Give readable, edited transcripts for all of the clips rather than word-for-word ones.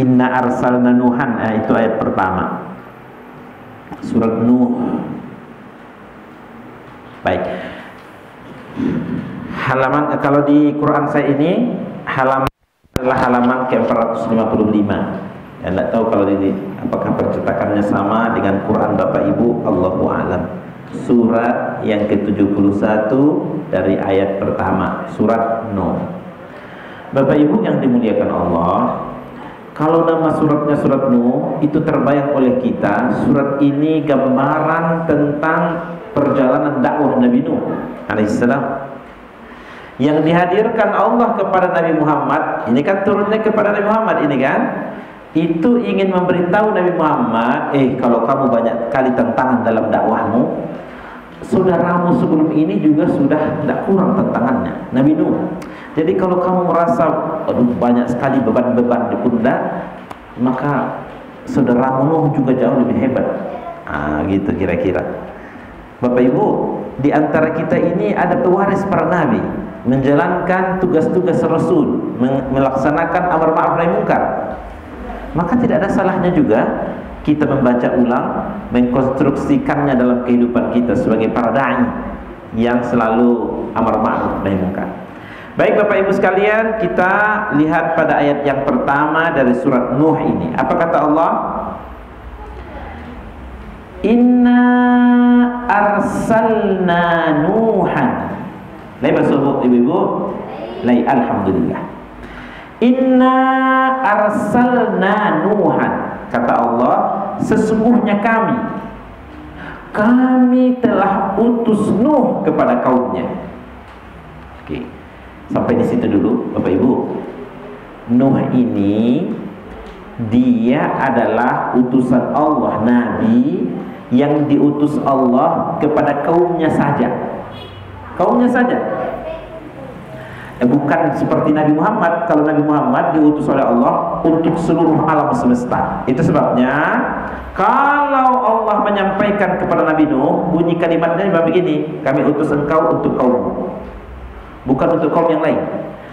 Inna arsalna Nuhan, itu ayat pertama, surat Nuh. Baik. Halaman, kalau di Quran saya ini halaman adalah halaman ke-455. Ya, tidak tahu kalau ini apakah percetakannya sama dengan Quran Bapak Ibu, Allahu a'lam. Surat yang ke-71 dari ayat pertama, surat Nuh. Bapak Ibu yang dimuliakan Allah, kalau nama suratnya surat Nuh, itu terbayang oleh kita, surat ini gambaran tentang perjalanan dakwah Nabi Nuh alaihissalam, yang dihadirkan Allah kepada Nabi Muhammad. Ini kan turunnya kepada Nabi Muhammad ini kan, itu ingin memberitahu Nabi Muhammad, kalau kamu banyak kali tantangan dalam dakwahmu, saudaramu sebelum ini juga sudah tidak kurang tantangannya, Nabi Nuh. Jadi kalau kamu merasa banyak sekali beban-beban di pundak, maka saudaramu Nuh juga jauh lebih hebat. Gitu kira-kira. Bapak Ibu, di antara kita ini ada pewaris para nabi, menjalankan tugas-tugas Rasul, melaksanakan amar ma'ruf nahi munkar. Maka tidak ada salahnya juga kita membaca ulang, mengkonstruksikannya dalam kehidupan kita sebagai para da'i yang selalu amar ma'ruf nahi munkar. Baik Bapak Ibu sekalian, kita lihat pada ayat yang pertama dari surat Nuh ini. Apa kata Allah? Inna arsalna Nuhan. Lai masuk ibu-ibu? Lai, alhamdulillah. Inna arsalna Nuhan. Kata Allah, sesungguhnya kami telah utus Nuh kepada kaumnya. Oke, sampai di situ dulu Bapak Ibu. Nuh ini dia adalah utusan Allah, nabi yang diutus Allah kepada kaumnya saja. Kaumnya saja. Bukan seperti Nabi Muhammad. Kalau Nabi Muhammad diutus oleh Allah untuk seluruh alam semesta. Itu sebabnya kalau Allah menyampaikan kepada Nabi Nuh, bunyi kalimatnya begini, kami utus engkau untuk kaummu, bukan untuk kaum yang lain.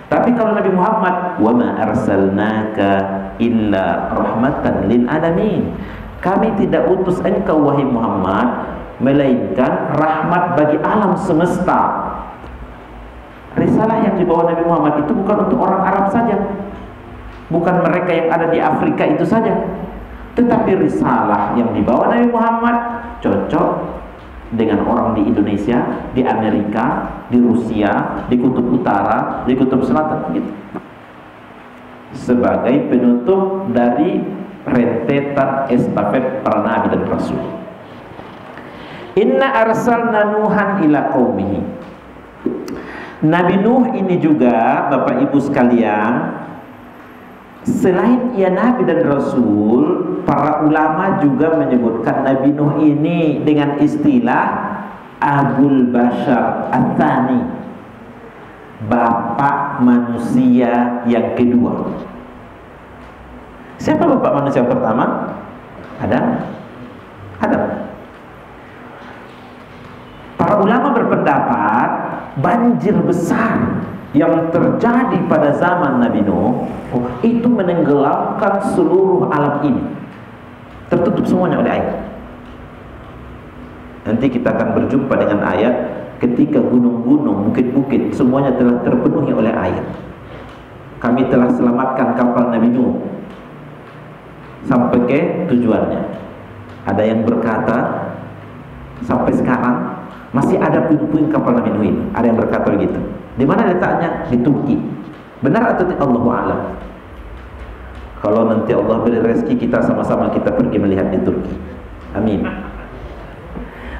Tapi kalau Nabi Muhammad, wa ma arsalnaka illa rahmatan lil alamin, kami tidak utus engkau wahai Muhammad melainkan rahmat bagi alam semesta. Risalah yang dibawa Nabi Muhammad itu bukan untuk orang Arab saja, bukan mereka yang ada di Afrika itu saja, tetapi risalah yang dibawa Nabi Muhammad cocok dengan orang di Indonesia, di Amerika, di Rusia, di Kutub Utara, di Kutub Selatan gitu. Sebagai penutup dari rentetan estafet para nabi dan rasul. Inna arsalna Nuhan ila qaumihi. Nabi Nuh ini juga Bapak Ibu sekalian, selain ia nabi dan rasul, para ulama juga menyebutkan Nabi Nuh ini dengan istilah Abul Bashar Ats-Tsani, bapak manusia yang kedua. Siapa bapak manusia yang pertama? Adam. Para ulama berpendapat banjir besar yang terjadi pada zaman Nabi Nuh itu menenggelamkan seluruh alam ini, tertutup semuanya oleh air. Nanti kita akan berjumpa dengan ayat ketika gunung-gunung, bukit-bukit semuanya telah terpenuhi oleh air. Kami telah selamatkan kapal Nabi Nuh sampai ke tujuannya. Ada yang berkata sampai sekarang masih ada puing-puing kapal Nabi Nuh ini. Ada yang berkata begitu. Di mana letaknya? Di Turki. Benar atau tidak? Allahu a'lam. Kalau nanti Allah beri rezeki, kita sama-sama kita pergi melihat di Turki. Amin.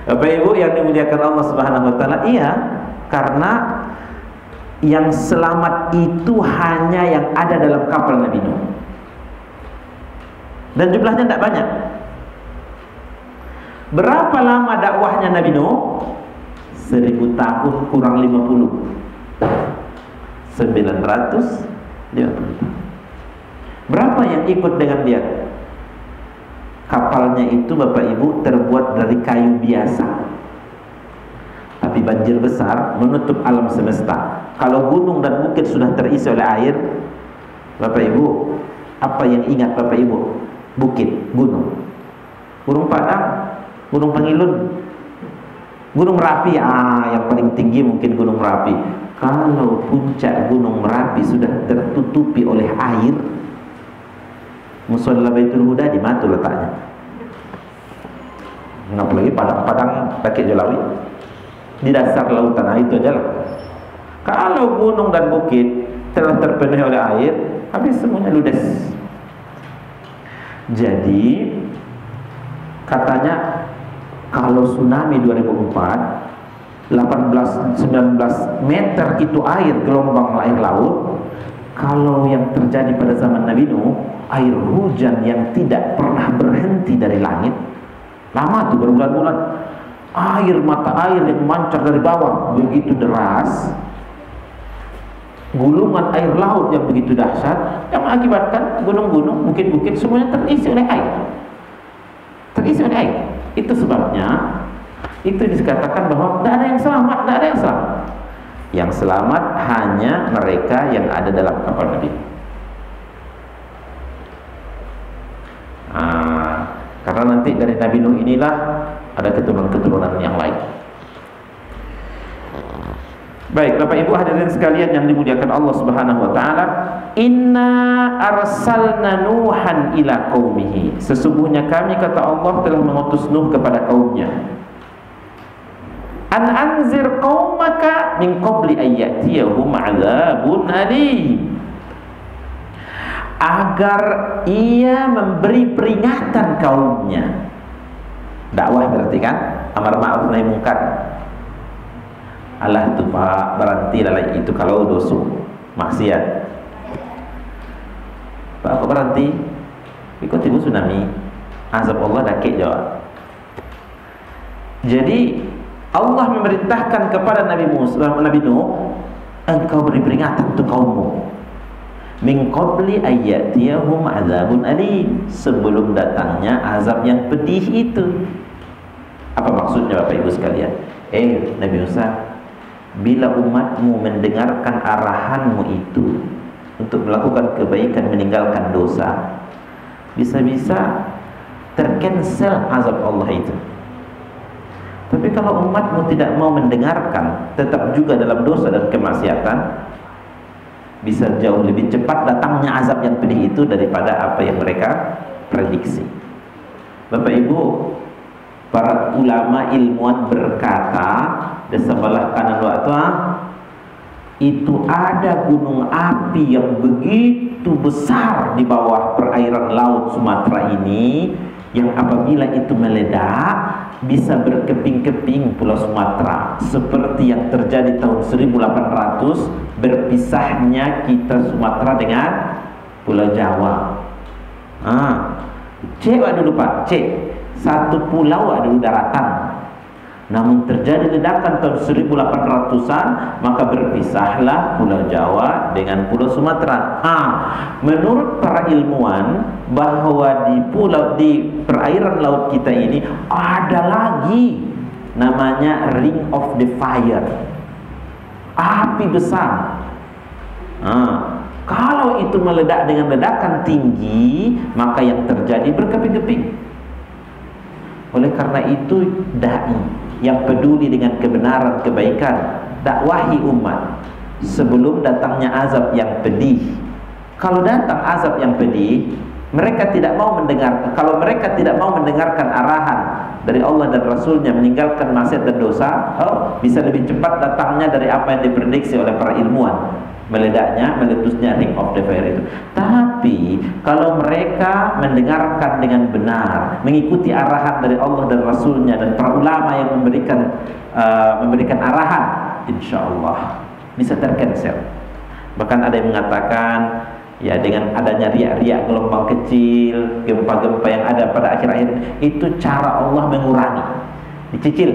Bapak Ibu yang dimuliakan Allah Subhanahu wa taala, iya, karena yang selamat itu hanya yang ada dalam kapal Nabi Nuh. Dan jumlahnya tidak banyak. Berapa lama dakwahnya Nabi Nuh? 1000 tahun kurang 50. 950. Berapa yang ikut dengan dia? Kapalnya itu Bapak Ibu terbuat dari kayu biasa, tapi banjir besar menutup alam semesta. Kalau gunung dan bukit sudah terisi oleh air, Bapak Ibu, Apa yang ingat Bapak Ibu? Bukit, gunung. Gunung Padang, Gunung Pangilun, Gunung Merapi. Yang paling tinggi mungkin Gunung Merapi. Kalau puncak Gunung Merapi sudah tertutupi oleh air, Musholla Baitul Huda di mana letaknya? Apalagi Padang Bukit Jalawi di dasar lautan, itu aja lah. Kalau gunung dan bukit telah terpenuhi oleh air, habis semuanya ludes. Jadi katanya kalau tsunami 2004 18-19 meter itu air, gelombang air laut. Kalau yang terjadi pada zaman Nabi Nuh, air hujan yang tidak pernah berhenti dari langit, lama tuh berbulan-bulan, mata air yang memancar dari bawah begitu deras, gulungan air laut yang begitu dahsyat, yang mengakibatkan gunung-gunung, bukit-bukit semuanya terisi oleh air. Terisi oleh air. Itu sebabnya itu dikatakan bahwa tidak ada yang selamat, tidak ada yang selamat. Yang selamat hanya mereka yang ada dalam kapal Nabi. Karena nanti dari Nabi Nuh inilah ada keturunan-keturunan yang lain. Baik, Bapak Ibu hadirin sekalian yang dimuliakan Allah Subhanahu wa taala, inna arsalna Nuhan ila qaumihi. Sesungguhnya kami, kata Allah, telah mengutus Nuh kepada kaumnya. An anzir qaumaka min qabli ayyatiyahum 'adzabun alim. Agar ia memberi peringatan kaumnya. Dakwah berarti kan amar ma'ruf nahi munkar. Allah tu Pak, berhenti lah itu kalau dosa maksiat. Pak, kok berhenti? Ikut ibu tsunami, azab Allah dakik jawab. Jadi Allah memerintahkan kepada Nabi Nuh, engkau beri peringatan untuk kaummu. Min qabli ayyatiyahum azabun alim, sebelum datangnya azab yang pedih itu. Apa maksudnya Bapak Ibu sekalian? Nabi Musa, bila umatmu mendengarkan arahanmu itu untuk melakukan kebaikan, meninggalkan dosa, bisa-bisa tercancel azab Allah itu. Tapi kalau umatmu tidak mau mendengarkan, tetap juga dalam dosa dan kemaksiatan, bisa jauh lebih cepat datangnya azab yang pedih itu daripada apa yang mereka prediksi. Bapak Ibu, para ulama ilmuwan berkata, di sebelah kanan waktu itu ada gunung api yang begitu besar di bawah perairan laut Sumatera ini, yang apabila itu meledak bisa berkeping-keping Pulau Sumatera, seperti yang terjadi tahun 1800 berpisahnya kita Sumatera dengan Pulau Jawa. Cek dulu Pak, cek satu pulau ada di daratan. Namun terjadi ledakan tahun 1800-an, maka berpisahlah Pulau Jawa dengan Pulau Sumatera. Menurut para ilmuwan, bahwa di perairan laut kita ini ada lagi namanya Ring of the Fire, api besar. Kalau itu meledak dengan ledakan tinggi, maka yang terjadi berkeping-keping. Oleh karena itu, dai yang peduli dengan kebenaran, kebaikan, dakwahi umat sebelum datangnya azab yang pedih. Kalau datang azab yang pedih, mereka tidak mau mendengar. Kalau mereka tidak mau mendengarkan arahan dari Allah dan Rasulnya, meninggalkan maksiat dan dosa, bisa lebih cepat datangnya dari apa yang diprediksi oleh para ilmuwan, meletusnya Ring of the Fire itu. Tapi kalau mereka mendengarkan dengan benar, mengikuti arahan dari Allah dan Rasulnya dan para ulama yang memberikan arahan, insya Allah bisa tercancel. Bahkan ada yang mengatakan, ya dengan adanya riak-riak gelombang kecil, gempa-gempa yang ada pada akhir-akhir, itu cara Allah mengurangi, dicicil,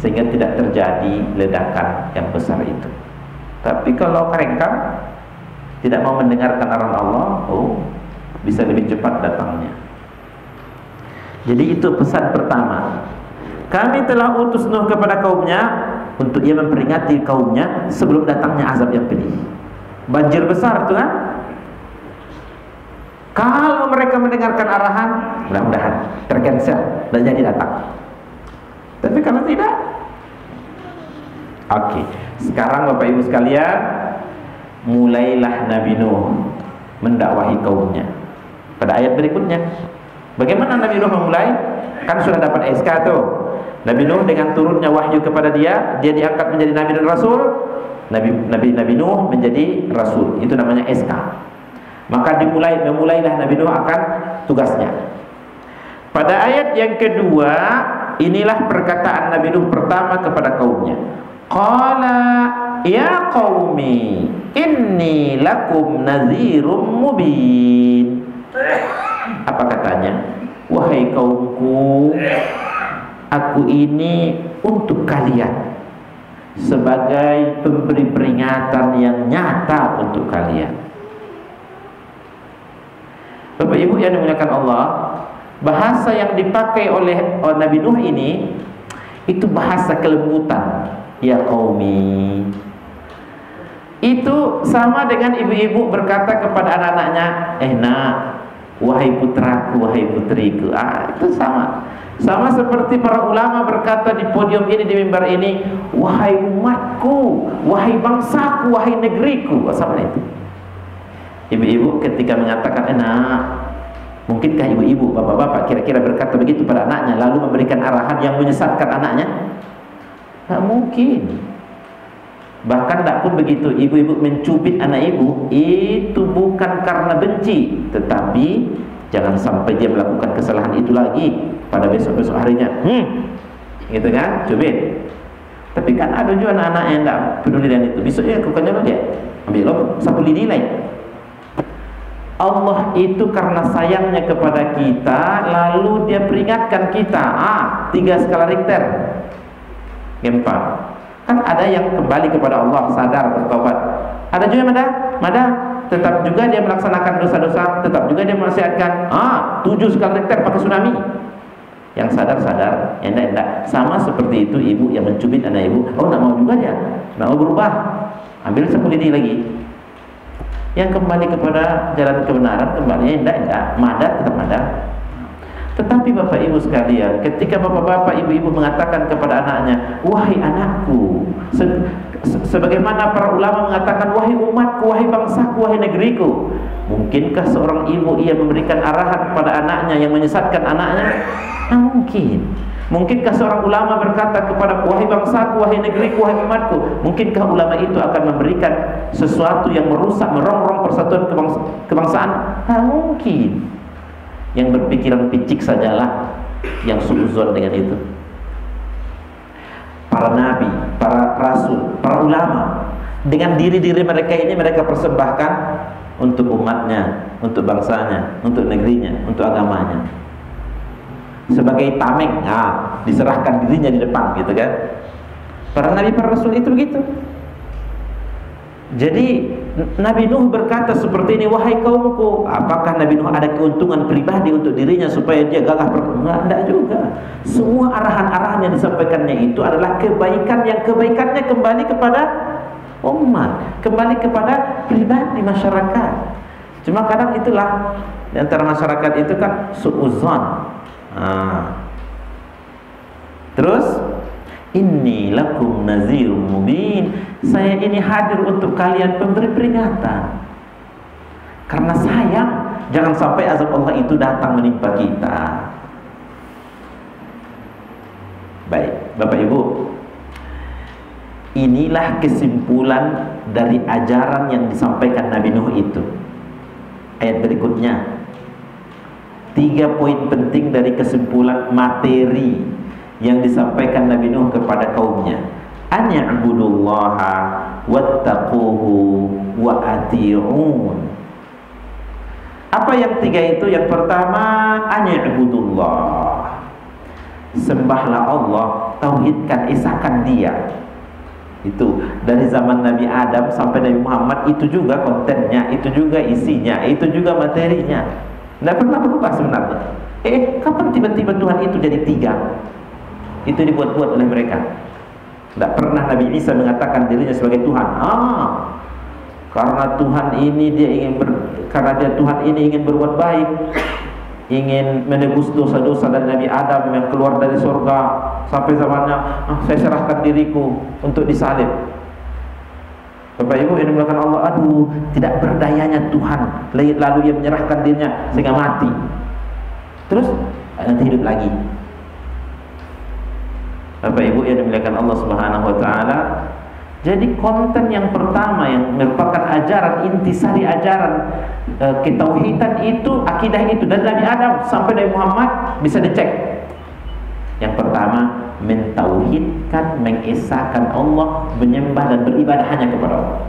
sehingga tidak terjadi ledakan yang besar itu. Tapi kalau kerengkang, tidak mau mendengarkan arahan Allah, bisa lebih cepat datangnya. Jadi itu pesan pertama. Kami telah utus Nuh kepada kaumnya untuk ia memperingati kaumnya sebelum datangnya azab yang pedih. Banjir besar itu kan? Kalau mereka mendengarkan arahan, mudah-mudahan tercancel dan jadi datang. Tapi kalau tidak, oke. Sekarang Bapak Ibu sekalian, mulailah Nabi Nuh mendakwahi kaumnya. Pada ayat berikutnya, bagaimana Nabi Nuh memulai? Kan sudah dapat SK tuh. Nabi Nuh dengan turunnya wahyu kepada dia diangkat menjadi Nabi dan Rasul. Nabi Nuh menjadi Rasul. Itu namanya SK. Maka memulailah Nabi Nuh akan tugasnya. Pada ayat yang kedua, inilah perkataan Nabi Nuh pertama kepada kaumnya. Qala ya qaumi inni lakum nadhirum mubin. Apa katanya? Wahai kaumku, aku ini untuk kalian sebagai pemberi peringatan yang nyata untuk kalian. Bapak Ibu yang dimuliakan Allah, bahasa yang dipakai oleh Nabi Nuh ini itu bahasa kelembutan. Ya qaumi, itu sama dengan ibu-ibu berkata kepada anak-anaknya, nak, wahai putraku, wahai putriku. Itu sama. Sama seperti para ulama berkata di podium ini, di mimbar ini, wahai umatku, wahai bangsaku, wahai negeriku. Sama itu. Ibu-ibu ketika mengatakan mungkinkah ibu-ibu, bapak-bapak kira-kira berkata begitu pada anaknya lalu memberikan arahan yang menyesatkan anaknya? Tak mungkin. Bahkan tak pun begitu. Ibu-ibu mencubit anak ibu itu bukan karena benci, tetapi jangan sampai dia melakukan kesalahan itu lagi pada besok-besok harinya. Gitu kan, cubit. Tapi kan ada juga anak-anak yang tak peduli dengan itu. Besoknya lakukannya dia ambil sapu lidi lain. Allah itu karena sayangnya kepada kita, lalu dia peringatkan kita. 3 skala Richter. Gempa. Kan ada yang kembali kepada Allah, sadar, bertobat. Ada juga yang mada tetap juga dia melaksanakan dosa-dosa, tetap juga dia memaksiatkan. 7 skala Richter pakai tsunami. Yang sadar, yang enggak. Sama seperti itu ibu yang mencubit anak ibu. Enggak mau juga dia, enggak mau berubah. Ambil sapu lidi lagi. Yang kembali kepada jalan kebenaran, kembali enggak, mada tetap mada. Tetapi Bapak Ibu sekalian, ketika bapak-bapak, ibu-ibu mengatakan kepada anaknya, wahai anakku, sebagaimana para ulama mengatakan, wahai umatku, wahai bangsaku, wahai negeriku. Mungkinkah seorang ibu ia memberikan arahan kepada anaknya yang menyesatkan anaknya? Mungkin. Mungkinkah seorang ulama berkata kepada wahai bangsaku, wahai negeriku, wahai umatku? Mungkinkah ulama itu akan memberikan sesuatu yang merusak, merongrong persatuan kebangsaan? Mungkin. Yang berpikiran picik sajalah yang suuzon dengan itu. Para nabi, para rasul, para ulama, dengan diri-diri mereka ini mereka persembahkan untuk umatnya, untuk bangsanya, untuk negerinya, untuk agamanya. Sebagai tameng, diserahkan dirinya di depan, gitu kan? Para nabi, para rasul itu begitu. Jadi Nabi Nuh berkata seperti ini, wahai kaumku. Apakah Nabi Nuh ada keuntungan pribadi untuk dirinya supaya dia gagah tidak juga. Semua arahan-arahan yang disampaikannya itu adalah kebaikan, yang kebaikannya kembali kepada umat, kembali kepada pribadi masyarakat. Cuma kadang itulah di antara masyarakat itu kan suuzon. Terus inni lakum nadhirum mubin, saya ini hadir untuk kalian pemberi peringatan. Karena sayang jangan sampai azab Allah itu datang menimpa kita. Baik, Bapak Ibu, inilah kesimpulan dari ajaran yang disampaikan Nabi Nuh itu. Ayat berikutnya, 3 poin penting dari kesimpulan materi yang disampaikan Nabi Nuh kepada kaumnya. An ya'budullaha wattaquhu wa ati'un. Apa yang 3 itu? Yang pertama, an ya'budullah, sembahlah Allah, tauhidkan, esahkan Dia. Itu dari zaman Nabi Adam sampai Nabi Muhammad, itu juga kontennya, itu juga isinya, itu juga materinya. Tidak pernah berubah sebenarnya. Kapan tiba-tiba Tuhan itu jadi 3? Itu dibuat-buat oleh mereka. Tidak pernah Nabi Isa mengatakan dirinya sebagai Tuhan. karena Tuhan ini Tuhan ini ingin berbuat baik, ingin menebus dosa-dosa dari Nabi Adam yang keluar dari surga, sampai zamannya saya serahkan diriku untuk disalib. Bapak Ibu yang dimuliakan Allah, aduh, tidak berdayanya Tuhan, lalu ia menyerahkan dirinya sehingga mati, terus nanti hidup lagi. Bapak Ibu yang dimuliakan Allah Subhanahu wa taala, jadi konten yang pertama yang merupakan ajaran intisari ajaran ketauhidan itu, akidah itu dari Nabi Adam sampai Nabi Muhammad bisa dicek. Yang pertama, mentauhidkan, mengesahkan Allah, menyembah dan beribadah hanya kepada Allah.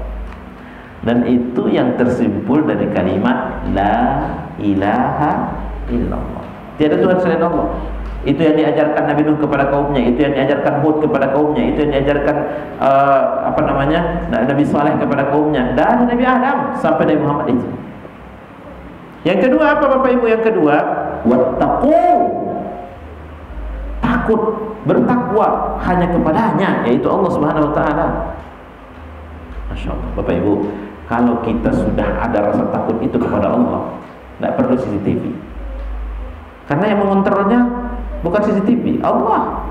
Dan itu yang tersimpul dari kalimat la ilaha illallah. Tiada Tuhan selain Allah. Itu yang diajarkan Nabi Nuh kepada kaumnya, itu yang diajarkan Hud kepada kaumnya, itu yang diajarkan Nabi Saleh kepada kaumnya, dan Nabi Adam sampai Nabi Muhammad itu. Yang kedua apa Bapak Ibu? Yang kedua, wattaqu, takut, bertakwa hanya kepadanya, yaitu Allah Subhanahu wa taala. Masya Allah. Bapak Ibu, kalau kita sudah ada rasa takut itu kepada Allah, tidak perlu CCTV, karena yang mengontrolnya bukan CCTV, Allah.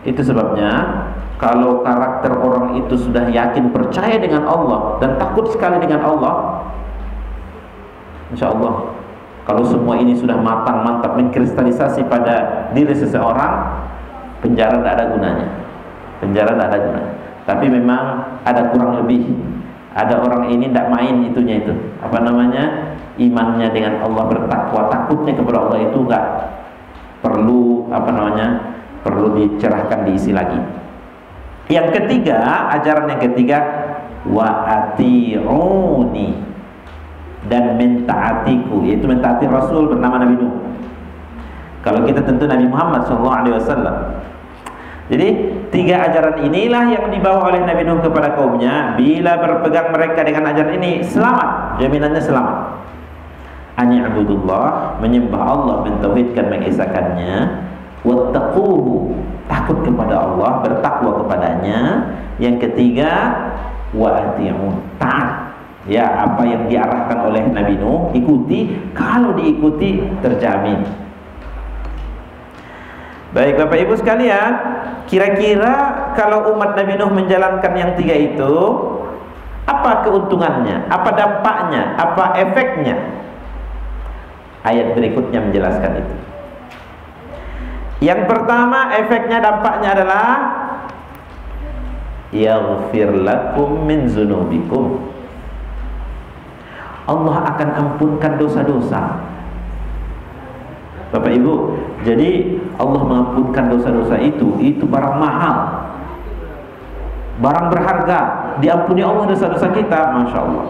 Itu sebabnya kalau karakter orang itu sudah yakin percaya dengan Allah dan takut sekali dengan Allah, insya Allah, kalau semua ini sudah matang mantap mengkristalisasi pada diri seseorang, penjara tidak ada gunanya. Penjara tidak ada gunanya. Tapi memang ada kurang lebih. Ada orang ini tidak main itunya itu. Apa namanya? Imannya dengan Allah, bertakwa, takutnya kepada Allah itu enggak perlu perlu dicerahkan, diisi lagi. Yang ketiga, ajaran yang ketiga, wa ati'uni, dan mentaatiku, yaitu mentaati Rasul bernama Nabi Nuh. Kalau kita tentu Nabi Muhammad SAW. Jadi tiga ajaran inilah yang dibawa oleh Nabi Nuh kepada kaumnya. Bila berpegang mereka dengan ajaran ini, selamat, jaminannya selamat. Ani'budullah, menyembah Allah, mentauhidkan, mengesahkannya. Wattaquhu, takut kepada Allah, bertakwa kepadanya. Yang ketiga, wa ati'un, taat. Ya, apa yang diarahkan oleh Nabi Nuh ikuti, kalau diikuti terjamin. Baik Bapak Ibu sekalian, kira-kira kalau umat Nabi Nuh menjalankan yang tiga itu, apa keuntungannya, apa dampaknya, apa efeknya? Ayat berikutnya menjelaskan itu. Yang pertama, efeknya, dampaknya adalah yaghfir lakum min dzunubikum. Allah akan ampunkan dosa-dosa. Bapak Ibu, jadi Allah mengampunkan dosa-dosa itu barang mahal, barang berharga. Diampuni Allah dosa-dosa kita, Masya Allah.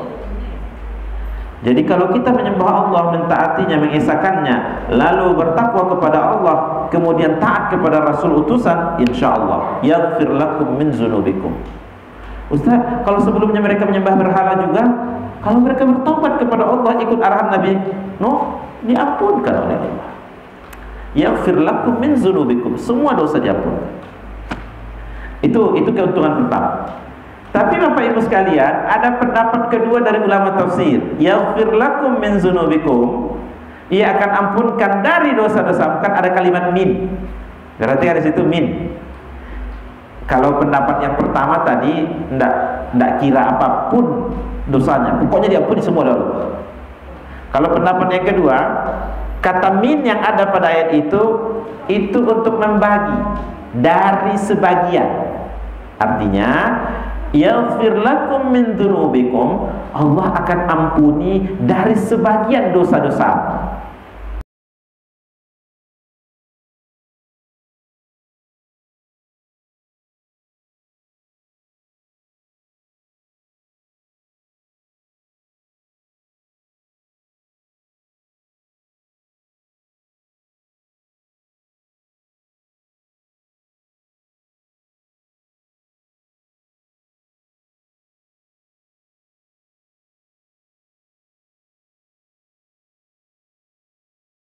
Jadi kalau kita menyembah Allah, mentaatinya, mengesahkannya, lalu bertakwa kepada Allah, kemudian taat kepada Rasul utusan, insya Allah yaghfir lakum min dzunubikum. Ustaz, kalau sebelumnya mereka menyembah berhala juga, kalau mereka bertobat kepada Allah, ikut arahan Nabi Nuh, diampunkan oleh Allah. Yaghfir lakum min dzunubikum, semua dosa diampunkan. Itu keuntungan pertama. Tapi Bapak Ibu sekalian, ada pendapat kedua dari ulama tafsir. Yaghfir lakum min dzunubikum, ia akan ampunkan dari dosa-dosa. Bukan ada kalimat min. Berarti ada situ min. Kalau pendapat yang pertama tadi ndak kira apapun dosanya, pokoknya diampuni semua dulu. Kalau pendapat yang kedua, kata min yang ada pada ayat itu untuk membagi dari sebagian. Artinya yaghfir lakum min dzunubikum, Allah akan ampuni dari sebagian dosa-dosa.